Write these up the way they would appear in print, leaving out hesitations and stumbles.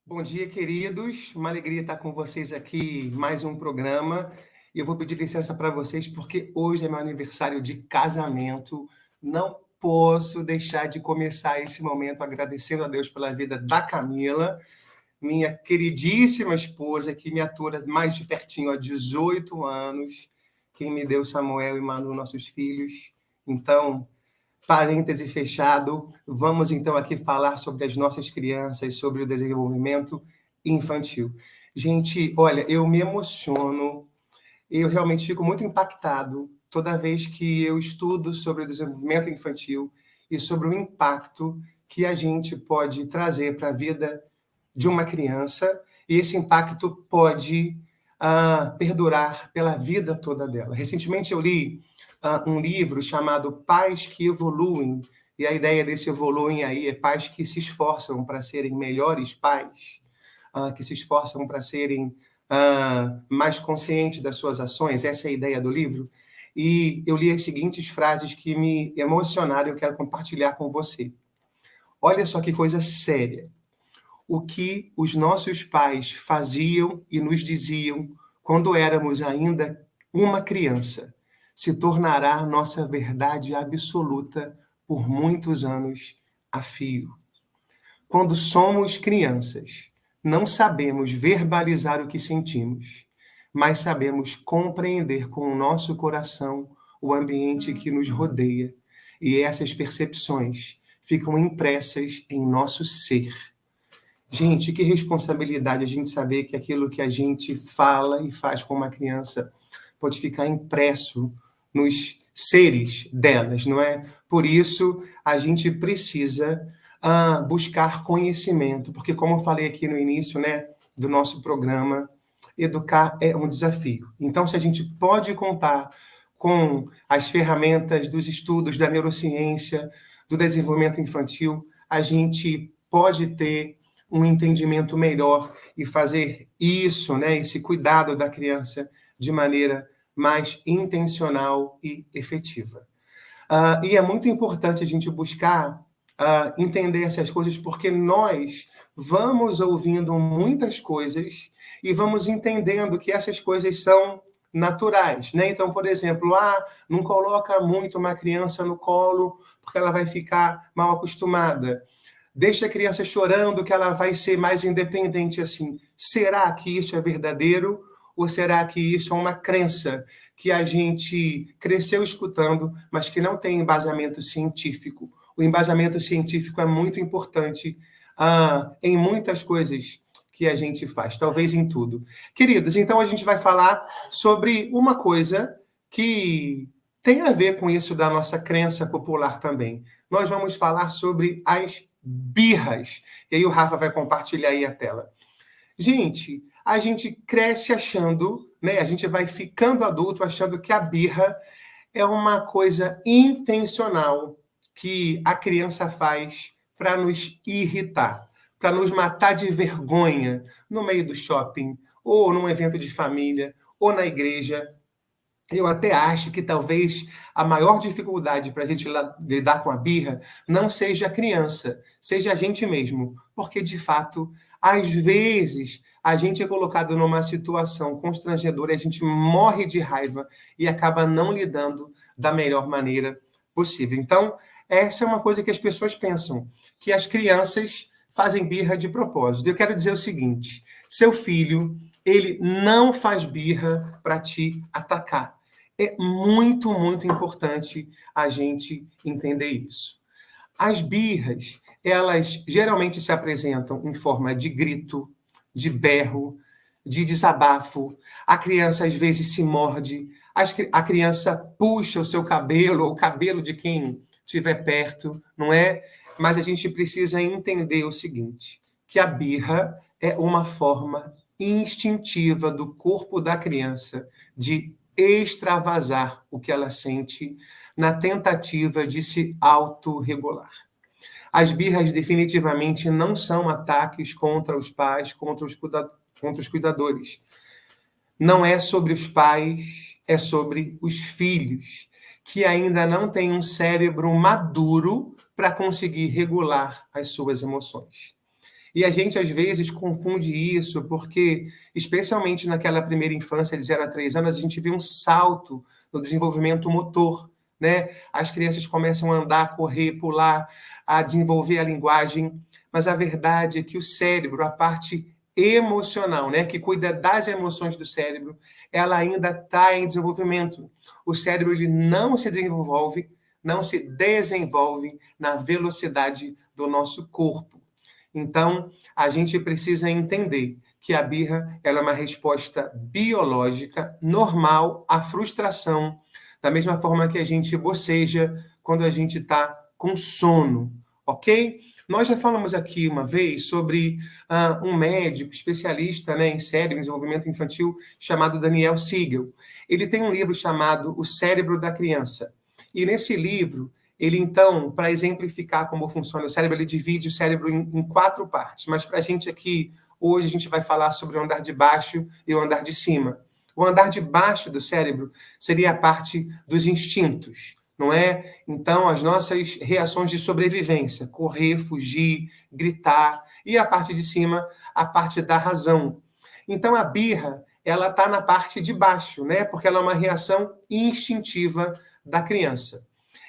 Bom dia, queridos. Uma alegria estar com vocês aqui, mais um programa. E eu vou pedir licença para vocês, porque hoje é meu aniversário de casamento. Não posso deixar de começar esse momento agradecendo a Deus pela vida da Camila, minha queridíssima esposa, que me atura mais de pertinho há 18 anos, quem me deu Samuel e Manu, nossos filhos. Então, parêntese fechado, vamos então aqui falar sobre as nossas crianças, sobre o desenvolvimento infantil. Gente, olha, eu me emociono, eu realmente fico muito impactado toda vez que eu estudo sobre o desenvolvimento infantil e sobre o impacto que a gente pode trazer para a vida de uma criança, e esse impacto pode perdurar pela vida toda dela. Recentemente eu li um livro chamado Pais que Evoluem, e a ideia desse evoluem aí é pais que se esforçam para serem melhores pais, que se esforçam para serem mais conscientes das suas ações. Essa é a ideia do livro. E eu li as seguintes frases que me emocionaram e eu quero compartilhar com você. Olha só que coisa séria. O que os nossos pais faziam e nos diziam quando éramos ainda uma criança se tornará nossa verdade absoluta por muitos anos a fio. Quando somos crianças, não sabemos verbalizar o que sentimos, mas sabemos compreender com o nosso coração o ambiente que nos rodeia, e essas percepções ficam impressas em nosso ser. Gente, que responsabilidade a gente saber que aquilo que a gente fala e faz com uma criança pode ficar impresso nos seres delas, não é? Por isso, a gente precisa buscar conhecimento, porque como eu falei aqui no início, né, do nosso programa, educar é um desafio. Então, se a gente pode contar com as ferramentas dos estudos da neurociência, do desenvolvimento infantil, a gente pode ter um entendimento melhor e fazer isso, né, esse cuidado da criança de maneira mais intencional e efetiva. E é muito importante a gente buscar entender essas coisas, porque nós vamos ouvindo muitas coisas e vamos entendendo que essas coisas são naturais, né? Então, por exemplo, não coloca muito uma criança no colo porque ela vai ficar mal acostumada. Deixa a criança chorando que ela vai ser mais independente assim. Será que isso é verdadeiro? Ou será que isso é uma crença que a gente cresceu escutando, mas que não tem embasamento científico? O embasamento científico é muito importante em muitas coisas que a gente faz, talvez em tudo. Queridos, então a gente vai falar sobre uma coisa que tem a ver com isso da nossa crença popular também. Nós vamos falar sobre as birras. E aí o Rafa vai compartilhar aí a tela. Gente, a gente cresce achando, né? A gente vai ficando adulto achando que a birra é uma coisa intencional que a criança faz para nos irritar, para nos matar de vergonha no meio do shopping, ou num evento de família, ou na igreja. Eu até acho que talvez a maior dificuldade para a gente lidar com a birra não seja a criança, seja a gente mesmo. Porque, de fato, às vezes, a gente é colocado numa situação constrangedora, a gente morre de raiva e acaba não lidando da melhor maneira possível. Então, essa é uma coisa que as pessoas pensam, que as crianças fazem birra de propósito. Eu quero dizer o seguinte, seu filho, ele não faz birra para te atacar. É muito, muito importante a gente entender isso. As birras, elas geralmente se apresentam em forma de grito, de berro, de desabafo. A criança, às vezes, se morde. A criança puxa o seu cabelo, ou o cabelo de quem estiver perto, não é? Mas a gente precisa entender o seguinte, que a birra é uma forma instintiva do corpo da criança de extravasar o que ela sente na tentativa de se autorregular. As birras definitivamente não são ataques contra os pais, contra os cuidadores. Não é sobre os pais, é sobre os filhos, que ainda não têm um cérebro maduro para conseguir regular as suas emoções. E a gente, às vezes, confunde isso porque, especialmente naquela primeira infância, de 0 a 3 anos, a gente vê um salto no desenvolvimento motor, né? As crianças começam a andar, correr, pular, a desenvolver a linguagem, mas a verdade é que o cérebro, a parte emocional, né, que cuida das emoções do cérebro, ela ainda está em desenvolvimento. O cérebro ele não se desenvolve na velocidade do nosso corpo. Então, a gente precisa entender que a birra ela é uma resposta biológica normal à frustração, da mesma forma que a gente boceja quando a gente está com sono, ok? Nós já falamos aqui uma vez sobre um médico especialista, né, em cérebro, em desenvolvimento infantil, chamado Daniel Siegel. Ele tem um livro chamado O Cérebro da Criança. E nesse livro, ele então, para exemplificar como funciona o cérebro, ele divide o cérebro em 4 partes. Mas para a gente aqui, hoje, a gente vai falar sobre o andar de baixo e o andar de cima. O andar de baixo do cérebro seria a parte dos instintos, não é? Então, as nossas reações de sobrevivência, correr, fugir, gritar, e a parte de cima, a parte da razão. Então, a birra, ela está na parte de baixo, né? Porque ela é uma reação instintiva da criança.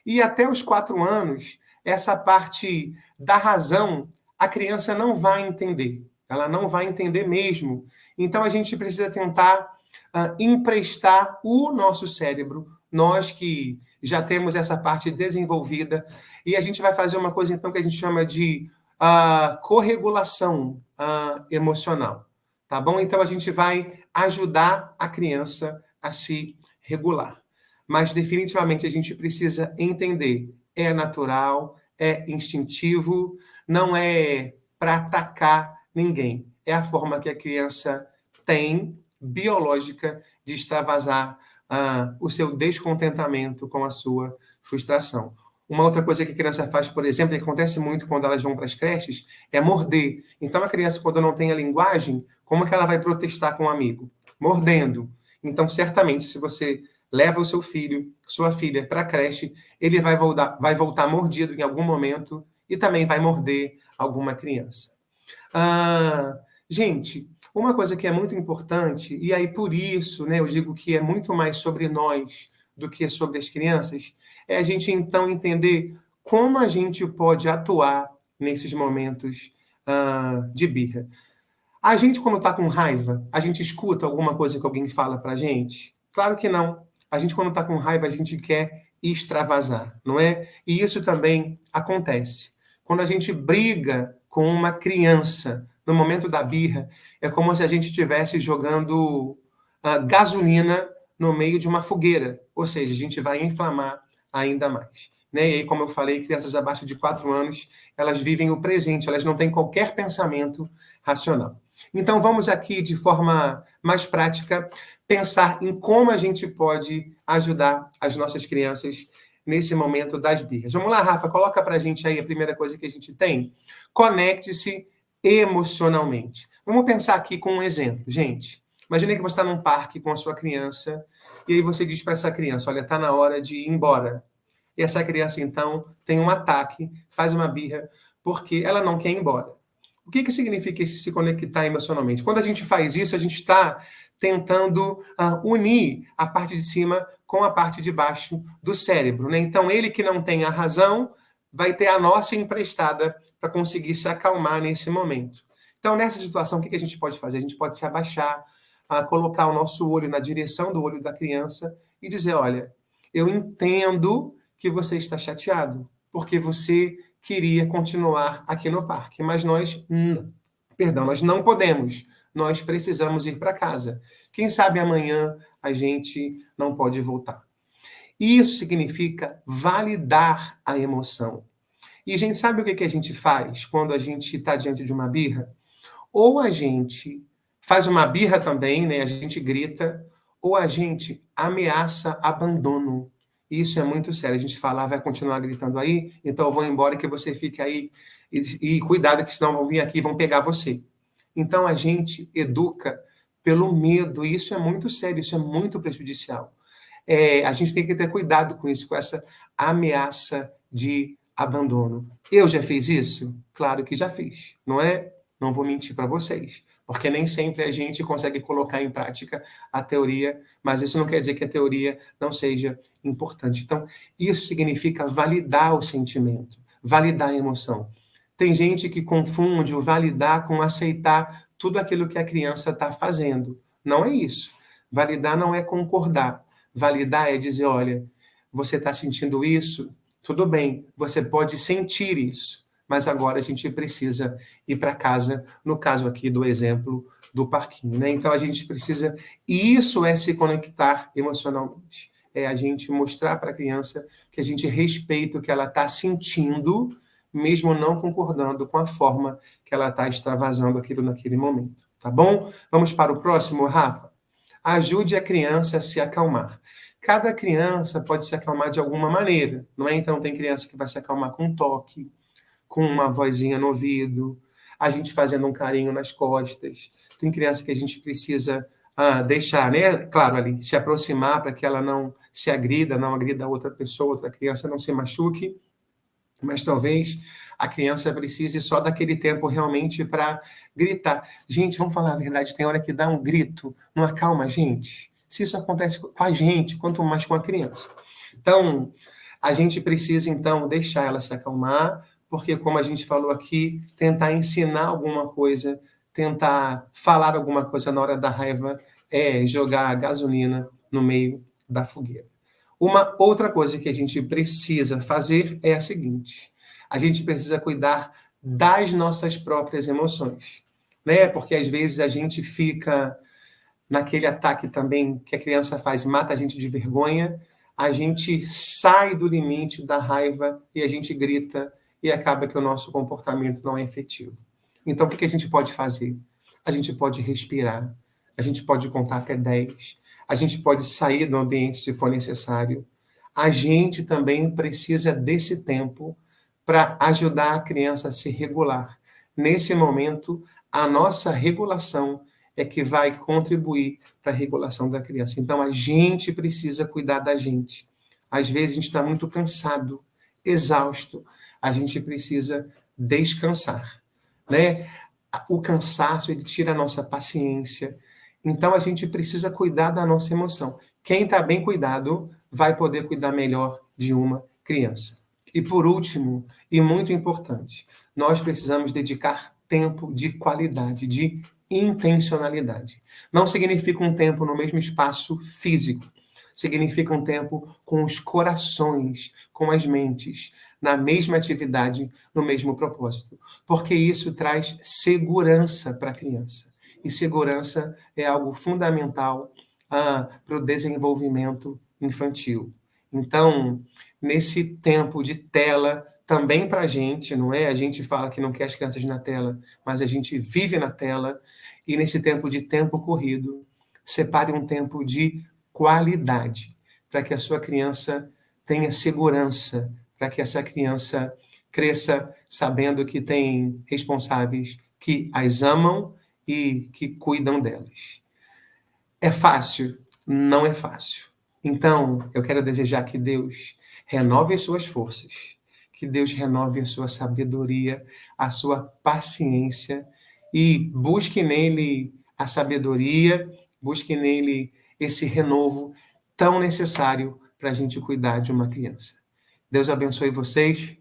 E até os 4 anos, essa parte da razão, a criança não vai entender. Ela não vai entender mesmo. Então, a gente precisa tentar emprestar o nosso cérebro, nós que já temos essa parte desenvolvida, e a gente vai fazer uma coisa, então, que a gente chama de corregulação emocional, tá bom? Então, a gente vai ajudar a criança a se regular. Mas, definitivamente, a gente precisa entender, é natural, é instintivo, não é para atacar ninguém. É a forma que a criança tem biológica de extravasar o seu descontentamento com a sua frustração. Uma outra coisa que a criança faz, por exemplo, que acontece muito quando elas vão para as creches, é morder. Então, a criança, quando não tem a linguagem, como é que ela vai protestar com o amigo? Mordendo. Então, certamente, se você leva o seu filho, sua filha para a creche, ele vai voltar mordido em algum momento e também vai morder alguma criança. Gente, uma coisa que é muito importante, e aí por isso, né, eu digo que é muito mais sobre nós do que sobre as crianças, é a gente então entender como a gente pode atuar nesses momentos de birra. A gente, quando está com raiva, a gente escuta alguma coisa que alguém fala para a gente? Claro que não. A gente, quando está com raiva, a gente quer extravasar, não é? E isso também acontece. Quando a gente briga com uma criança, no momento da birra, é como se a gente estivesse jogando gasolina no meio de uma fogueira. Ou seja, a gente vai inflamar ainda mais. Né? E aí, como eu falei, crianças abaixo de 4 anos, elas vivem o presente, elas não têm qualquer pensamento racional. Então, vamos aqui, de forma mais prática, pensar em como a gente pode ajudar as nossas crianças nesse momento das birras. Vamos lá, Rafa, coloca para a gente aí a primeira coisa que a gente tem. Conecte-se emocionalmente. Vamos pensar aqui com um exemplo, gente. Imagine que você está num parque com a sua criança e aí você diz para essa criança, olha, está na hora de ir embora. E essa criança, então, tem um ataque, faz uma birra, porque ela não quer ir embora. O que significa esse se conectar emocionalmente? Quando a gente faz isso, a gente está tentando unir a parte de cima com a parte de baixo do cérebro. Né? Então, ele que não tem a razão vai ter a nossa emprestada para conseguir se acalmar nesse momento. Então, nessa situação, o que a gente pode fazer? A gente pode se abaixar, colocar o nosso olho na direção do olho da criança e dizer, olha, eu entendo que você está chateado, porque você queria continuar aqui no parque, mas nós não podemos. Nós precisamos ir para casa. Quem sabe amanhã a gente não pode voltar. Isso significa validar a emoção. E a gente sabe o que a gente faz quando a gente está diante de uma birra? Ou a gente faz uma birra também, né? A gente grita, ou a gente ameaça abandono. Isso é muito sério. A gente fala, vai continuar gritando aí, então eu vou embora e que você fique aí. E cuidado, que senão vão vir aqui e vão pegar você. Então a gente educa pelo medo, e isso é muito sério, isso é muito prejudicial. A gente tem que ter cuidado com isso, com essa ameaça de abandono. Eu já fiz isso? Claro que já fiz, não é? Não vou mentir para vocês, porque nem sempre a gente consegue colocar em prática a teoria, mas isso não quer dizer que a teoria não seja importante. Então, isso significa validar o sentimento, validar a emoção. Tem gente que confunde o validar com aceitar tudo aquilo que a criança está fazendo. Não é isso. Validar não é concordar. Validar é dizer, olha, você está sentindo isso? Tudo bem, você pode sentir isso, mas agora a gente precisa ir para casa, no caso aqui do exemplo do parquinho, né? Então a gente precisa, e isso é se conectar emocionalmente, é a gente mostrar para a criança que a gente respeita o que ela está sentindo, mesmo não concordando com a forma que ela está extravasando aquilo naquele momento, tá bom? Vamos para o próximo, Rafa? Ajude a criança a se acalmar. Cada criança pode se acalmar de alguma maneira, não é? Então tem criança que vai se acalmar com um toque, com uma vozinha no ouvido, a gente fazendo um carinho nas costas. Tem criança que a gente precisa deixar, né? Claro, ali, se aproximar para que ela não se agrida, não agrida a outra pessoa, outra criança não se machuque. Mas talvez a criança precise só daquele tempo realmente para gritar. Gente, vamos falar a verdade, tem hora que dá um grito, não acalma a gente. Se isso acontece com a gente, quanto mais com a criança. Então, a gente precisa, então, deixar ela se acalmar, porque, como a gente falou aqui, tentar ensinar alguma coisa, tentar falar alguma coisa na hora da raiva é jogar gasolina no meio da fogueira. Uma outra coisa que a gente precisa fazer é a seguinte: a gente precisa cuidar das nossas próprias emoções, né? Porque às vezes a gente fica naquele ataque também que a criança faz, mata a gente de vergonha, a gente sai do limite da raiva e a gente grita e acaba que o nosso comportamento não é efetivo. Então, o que a gente pode fazer? A gente pode respirar, a gente pode contar até 10, a gente pode sair do ambiente se for necessário. A gente também precisa desse tempo para ajudar a criança a se regular. Nesse momento, a nossa regulação é que vai contribuir para a regulação da criança. Então, a gente precisa cuidar da gente. Às vezes, a gente está muito cansado, exausto. A gente precisa descansar, né? O cansaço, ele tira a nossa paciência. Então, a gente precisa cuidar da nossa emoção. Quem está bem cuidado vai poder cuidar melhor de uma criança. E, por último, e muito importante, nós precisamos dedicar tempo de qualidade, de intencionalidade. Não significa um tempo no mesmo espaço físico. Significa um tempo com os corações, com as mentes, na mesma atividade, no mesmo propósito. Porque isso traz segurança para a criança. E segurança é algo fundamental para o desenvolvimento infantil. Então, nesse tempo de tela, também para a gente, não é? A gente fala que não quer as crianças na tela, mas a gente vive na tela. E nesse tempo de tempo corrido, separe um tempo de qualidade, para que a sua criança tenha segurança, para que essa criança cresça sabendo que tem responsáveis que as amam e que cuidam delas. É fácil? Não é fácil. Então, eu quero desejar que Deus renove as suas forças, que Deus renove a sua sabedoria, a sua paciência e busque nele a sabedoria, busque nele esse renovo tão necessário para a gente cuidar de uma criança. Deus abençoe vocês,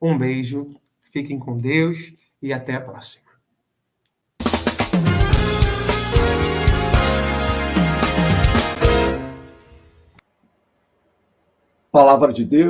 um beijo, fiquem com Deus e até a próxima. Palavra de Deus.